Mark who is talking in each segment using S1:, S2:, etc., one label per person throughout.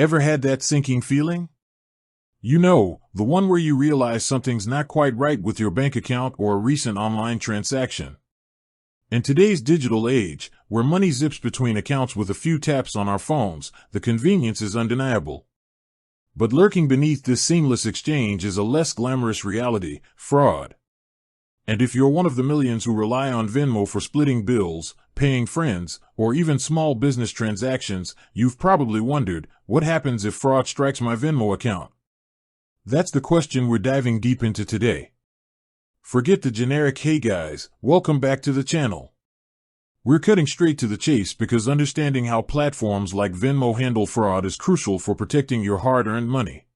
S1: Ever had that sinking feeling? You know, the one where you realize something's not quite right with your bank account or a recent online transaction. In today's digital age, where money zips between accounts with a few taps on our phones, the convenience is undeniable. But lurking beneath this seamless exchange is a less glamorous reality: fraud. And if you're one of the millions who rely on Venmo for splitting bills, paying friends, or even small business transactions, you've probably wondered, what happens if fraud strikes my Venmo account? That's the question we're diving deep into today. Forget the generic "hey guys, welcome back to the channel." We're cutting straight to the chase because understanding how platforms like Venmo handle fraud is crucial for protecting your hard-earned money.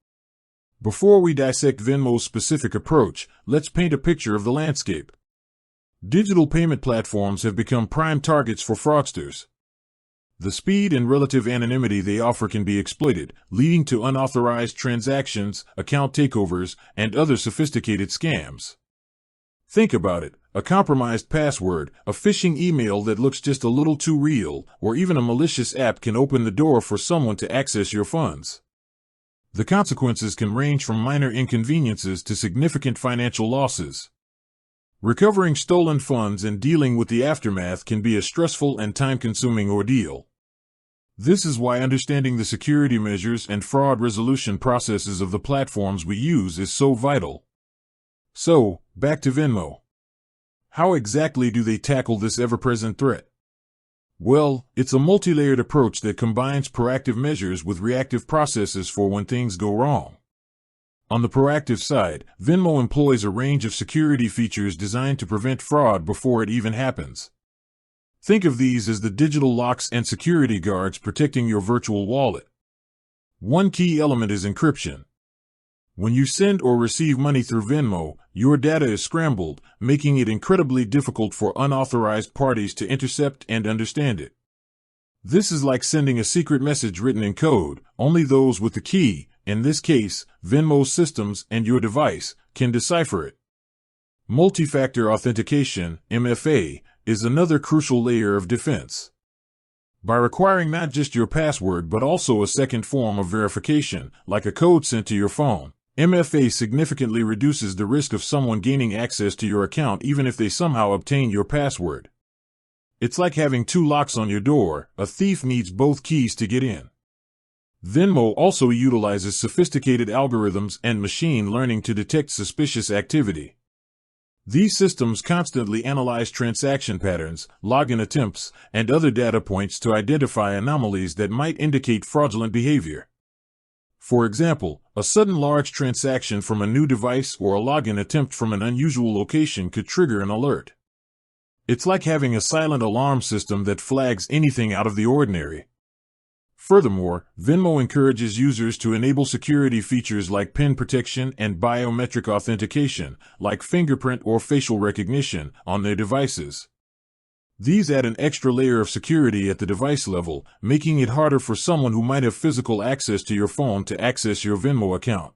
S1: Before we dissect Venmo's specific approach, let's paint a picture of the landscape. Digital payment platforms have become prime targets for fraudsters. The speed and relative anonymity they offer can be exploited, leading to unauthorized transactions, account takeovers, and other sophisticated scams. Think about it: a compromised password, a phishing email that looks just a little too real, or even a malicious app can open the door for someone to access your funds. The consequences can range from minor inconveniences to significant financial losses. Recovering stolen funds and dealing with the aftermath can be a stressful and time-consuming ordeal. This is why understanding the security measures and fraud resolution processes of the platforms we use is so vital. So, back to Venmo. How exactly do they tackle this ever-present threat? Well, it's a multi-layered approach that combines proactive measures with reactive processes for when things go wrong. On the proactive side, Venmo employs a range of security features designed to prevent fraud before it even happens. Think of these as the digital locks and security guards protecting your virtual wallet. One key element is encryption. When you send or receive money through Venmo, your data is scrambled, making it incredibly difficult for unauthorized parties to intercept and understand it. This is like sending a secret message written in code. Only those with the key, in this case, Venmo's systems and your device, can decipher it. Multi-factor authentication, MFA, is another crucial layer of defense. By requiring not just your password but also a second form of verification, like a code sent to your phone, MFA significantly reduces the risk of someone gaining access to your account even if they somehow obtain your password. It's like having two locks on your door: a thief needs both keys to get in. Venmo also utilizes sophisticated algorithms and machine learning to detect suspicious activity. These systems constantly analyze transaction patterns, login attempts, and other data points to identify anomalies that might indicate fraudulent behavior. For example, a sudden large transaction from a new device or a login attempt from an unusual location could trigger an alert. It's like having a silent alarm system that flags anything out of the ordinary. Furthermore, Venmo encourages users to enable security features like PIN protection and biometric authentication, like fingerprint or facial recognition, on their devices. These add an extra layer of security at the device level, making it harder for someone who might have physical access to your phone to access your Venmo account.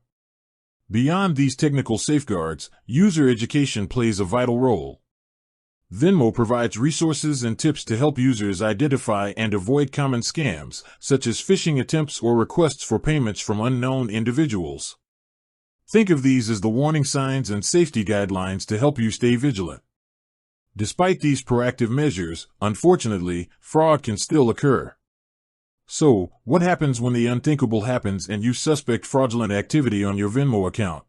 S1: Beyond these technical safeguards, user education plays a vital role. Venmo provides resources and tips to help users identify and avoid common scams, such as phishing attempts or requests for payments from unknown individuals. Think of these as the warning signs and safety guidelines to help you stay vigilant. Despite these proactive measures, unfortunately, fraud can still occur. So, what happens when the unthinkable happens and you suspect fraudulent activity on your Venmo account?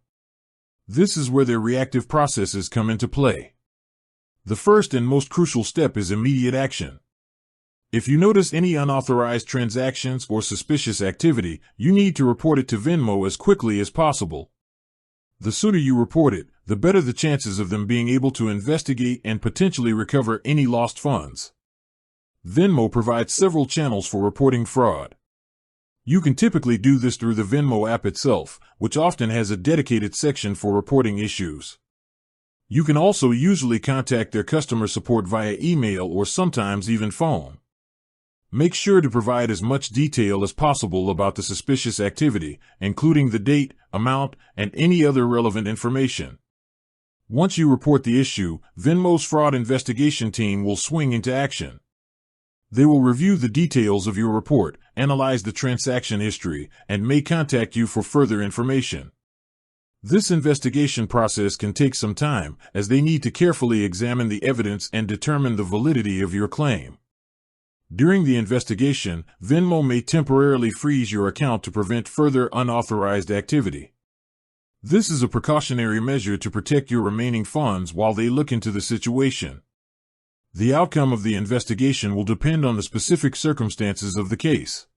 S1: This is where their reactive processes come into play. The first and most crucial step is immediate action. If you notice any unauthorized transactions or suspicious activity, you need to report it to Venmo as quickly as possible. The sooner you report it, the better the chances of them being able to investigate and potentially recover any lost funds. Venmo provides several channels for reporting fraud. You can typically do this through the Venmo app itself, which often has a dedicated section for reporting issues. You can also usually contact their customer support via email or sometimes even phone. Make sure to provide as much detail as possible about the suspicious activity, including the date, amount, and any other relevant information. Once you report the issue, Venmo's fraud investigation team will swing into action. They will review the details of your report, analyze the transaction history, and may contact you for further information. This investigation process can take some time, as they need to carefully examine the evidence and determine the validity of your claim. During the investigation, Venmo may temporarily freeze your account to prevent further unauthorized activity. This is a precautionary measure to protect your remaining funds while they look into the situation. The outcome of the investigation will depend on the specific circumstances of the case.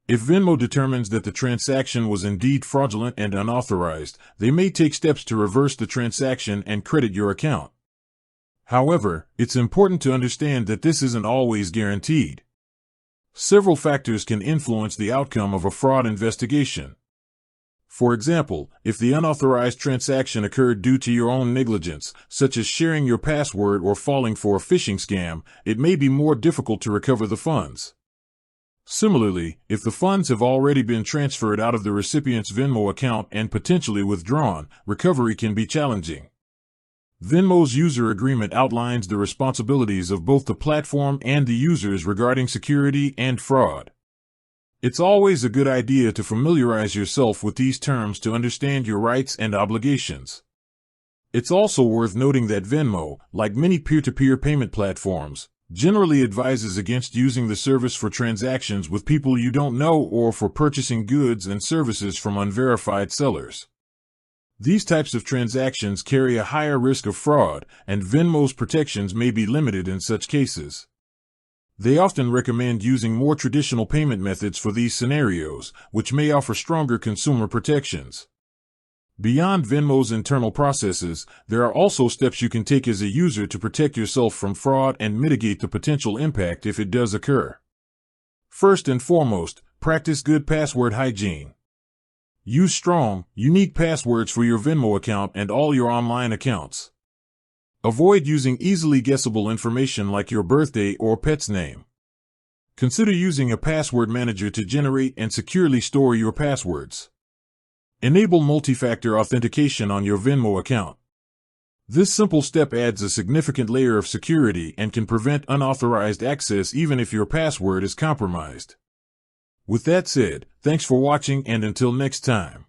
S1: If Venmo determines that the transaction was indeed fraudulent and unauthorized, they may take steps to reverse the transaction and credit your account. However, it's important to understand that this isn't always guaranteed. Several factors can influence the outcome of a fraud investigation. For example, if the unauthorized transaction occurred due to your own negligence, such as sharing your password or falling for a phishing scam, it may be more difficult to recover the funds. Similarly, if the funds have already been transferred out of the recipient's Venmo account and potentially withdrawn, recovery can be challenging. Venmo's user agreement outlines the responsibilities of both the platform and the users regarding security and fraud. It's always a good idea to familiarize yourself with these terms to understand your rights and obligations. It's also worth noting that Venmo, like many peer-to-peer payment platforms, generally advises against using the service for transactions with people you don't know or for purchasing goods and services from unverified sellers. These types of transactions carry a higher risk of fraud, and Venmo's protections may be limited in such cases. They often recommend using more traditional payment methods for these scenarios, which may offer stronger consumer protections. Beyond Venmo's internal processes, there are also steps you can take as a user to protect yourself from fraud and mitigate the potential impact if it does occur. First and foremost, practice good password hygiene. Use strong, unique passwords for your Venmo account and all your online accounts. Avoid using easily guessable information like your birthday or pet's name. Consider using a password manager to generate and securely store your passwords. Enable multi-factor authentication on your Venmo account. This simple step adds a significant layer of security and can prevent unauthorized access even if your password is compromised. With that said, thanks for watching, and until next time.